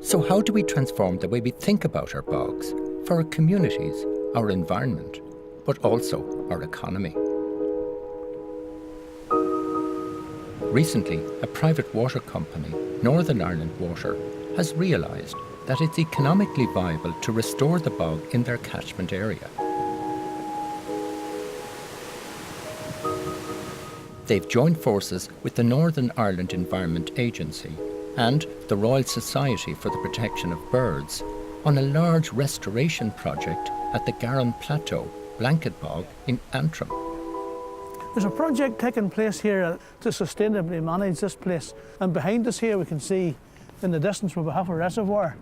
So how do we transform the way we think about our bogs for our communities, our environment, but also our economy? Recently, a private water company, Northern Ireland Water, has realised that it's economically viable to restore the bog in their catchment area. They've joined forces with the Northern Ireland Environment Agency and the Royal Society for the Protection of Birds on a large restoration project at the Garron Plateau blanket bog in Antrim. There's a project taking place here to sustainably manage this place, and behind us here we can see in the distance we have a reservoir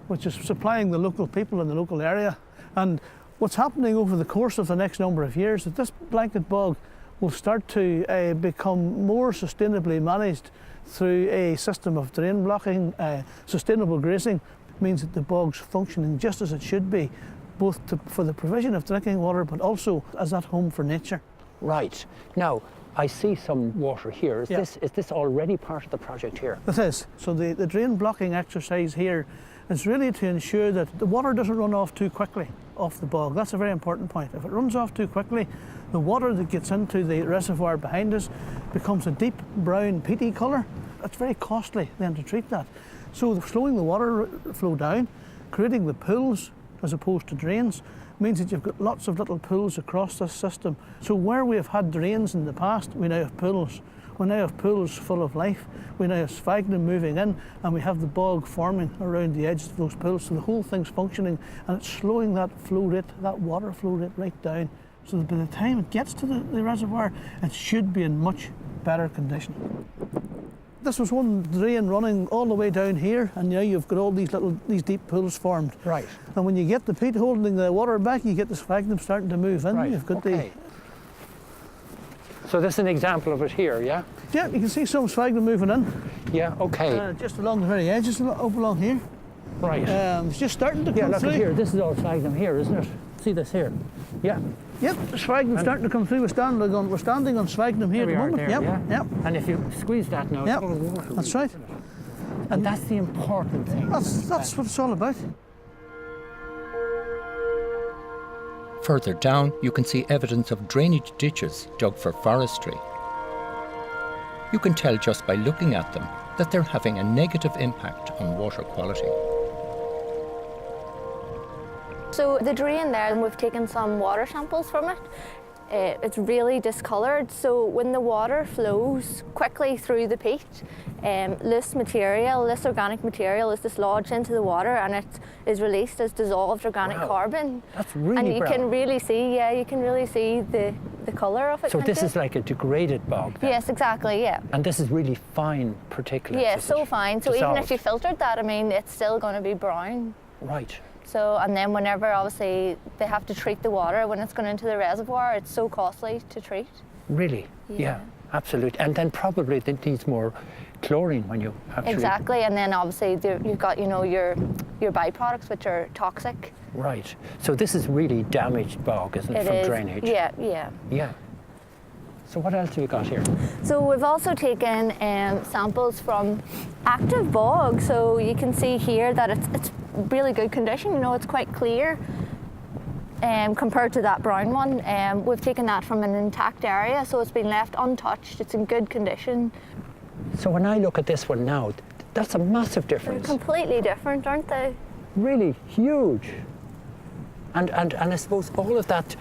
which is supplying the local people in the local area. And what's happening over the course of the next number of years is that this blanket bog will start to become more sustainably managed through a system of drain blocking. Sustainable grazing means that the bog's functioning just as it should be, both for the provision of drinking water but also as that home for nature. Right. Now, I see some water here. Is this already part of the project here? It is. So the drain blocking exercise here is really to ensure that the water doesn't run off too quickly off the bog. That's a very important point. If it runs off too quickly, the water that gets into the reservoir behind us becomes a deep brown peaty colour. It's very costly then to treat that. So slowing the water flow down, creating the pools as opposed to drains, means that you've got lots of little pools across this system. So where we have had drains in the past, we now have pools. We now have pools full of life. We now have sphagnum moving in, and we have the bog forming around the edges of those pools. So the whole thing's functioning, and it's slowing that flow rate, that water flow rate right down. So that by the time it gets to the reservoir, it should be in much better condition. This was one drain running all the way down here, and now you've got all these deep pools formed. Right. And when you get the peat holding the water back, you get the sphagnum starting to move in. Right. You've got So this is an example of it here, yeah? Yeah, you can see some sphagnum moving in. Yeah, okay. Just along the very edges, up along here. Right. It's just starting to come yeah, look through. here. This is all sphagnum here, isn't it? See this here? Yeah. Yep, the sphagnum starting to come through. We're standing on sphagnum here at the moment. There, yep, yeah. yep. And if you squeeze that now, Yep, it's all water. that's right. And that's the important thing. That's what it's all about. Further down, you can see evidence of drainage ditches dug for forestry. You can tell just by looking at them that they're having a negative impact on water quality. So the drain there, and we've taken some water samples from it. It's really discoloured, so when the water flows quickly through the peat, loose organic material is dislodged into the water, and it is released as dissolved organic carbon. That's really And you brown. can really see, the colour of it. So this is like a degraded bog then? Yes, exactly, yeah. And this is really fine particulates? Yeah, is so it? fine. So Dissolved. even if you filtered that, I mean, it's still going to be brown. Right. So, and then whenever, obviously, they have to treat the water when it's gone into the reservoir, it's so costly to treat. Really? Yeah, absolutely. And then probably it needs more chlorine when you actually... Exactly, and then obviously you've got, your byproducts, which are toxic. Right. So this is really damaged bog, isn't it, from drainage? Yeah, yeah. Yeah. So what else have we got here? So we've also taken samples from active bog. So you can see here that it's really good condition. It's quite clear compared to that brown one. We've taken that from an intact area, so it's been left untouched. It's in good condition. So when I look at this one now, that's a massive difference. They're completely different, aren't they? Really huge. And I suppose all of that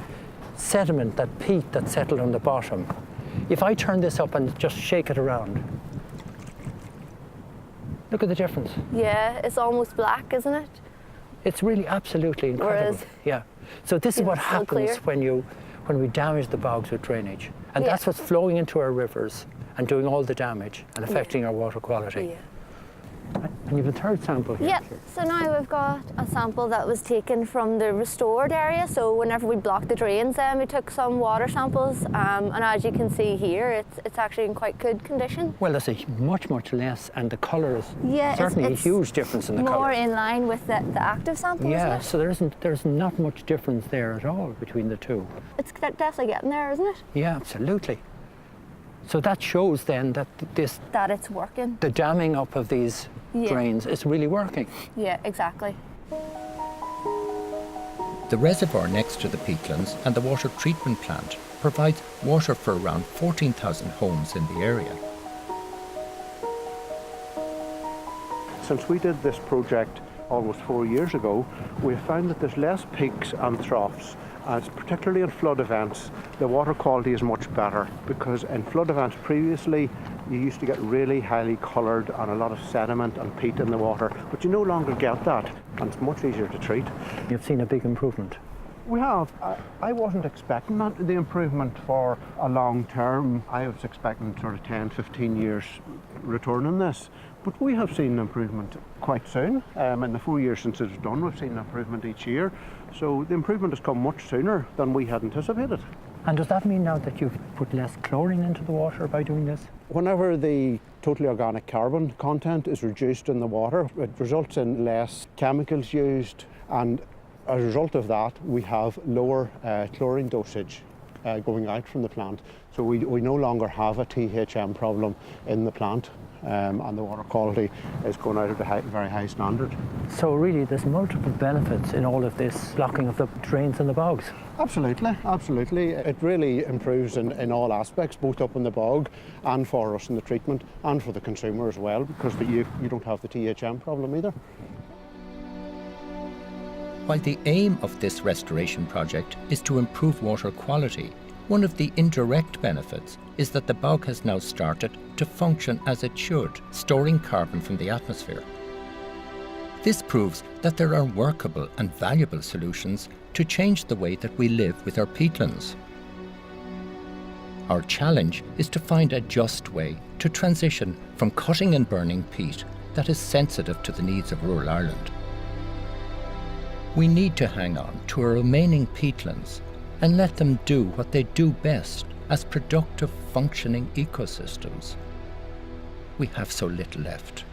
sediment, that peat that settled on the bottom, if I turn this up and just shake it around, look at the difference. Yeah, it's almost black, isn't it? It's really absolutely incredible. Yeah. So this is what happens when we damage the bogs with drainage. And that's what's flowing into our rivers and doing all the damage and affecting our water quality. Yeah. And you've a third sample here. Yeah, so now we've got a sample that was taken from the restored area. So whenever we blocked the drains, then we took some water samples, and as you can see here, it's actually in quite good condition. Well, there's a much less, and the colour is certainly it's a huge difference in the colour. More in line with the active sample, yeah, isn't it? so there's not much difference there at all between the two. It's definitely getting there, isn't it? Yeah, absolutely. So that shows then that that it's working. the damming up of these drains is really working. Yeah, exactly. The reservoir next to the peatlands and the water treatment plant provides water for around 14,000 homes in the area. Since we did this project almost 4 years ago, we have found that there's less peaks and troughs, as particularly in flood events. The water quality is much better, because in flood events previously you used to get really highly coloured and a lot of sediment and peat in the water, but you no longer get that, and it's much easier to treat. You've seen a big improvement. We have. I wasn't expecting the improvement for a long term. I was expecting sort of 10, 15 years return on this. But we have seen improvement quite soon. In the 4 years since it was done, we've seen improvement each year. So the improvement has come much sooner than we had anticipated. And does that mean now that you've put less chlorine into the water by doing this? Whenever the totally organic carbon content is reduced in the water, it results in less chemicals used, and as a result of that, we have lower chlorine dosage going out from the plant. So we no longer have a THM problem in the plant, and the water quality is going out at a very high standard. So really there's multiple benefits in all of this blocking of the drains and the bogs. Absolutely, absolutely. It really improves in all aspects, both up in the bog and for us in the treatment and for the consumer as well, because you don't have the THM problem either. While the aim of this restoration project is to improve water quality, one of the indirect benefits is that the bog has now started to function as it should, storing carbon from the atmosphere. This proves that there are workable and valuable solutions to change the way that we live with our peatlands. Our challenge is to find a just way to transition from cutting and burning peat that is sensitive to the needs of rural Ireland. We need to hang on to our remaining peatlands and let them do what they do best as productive, functioning ecosystems. We have so little left.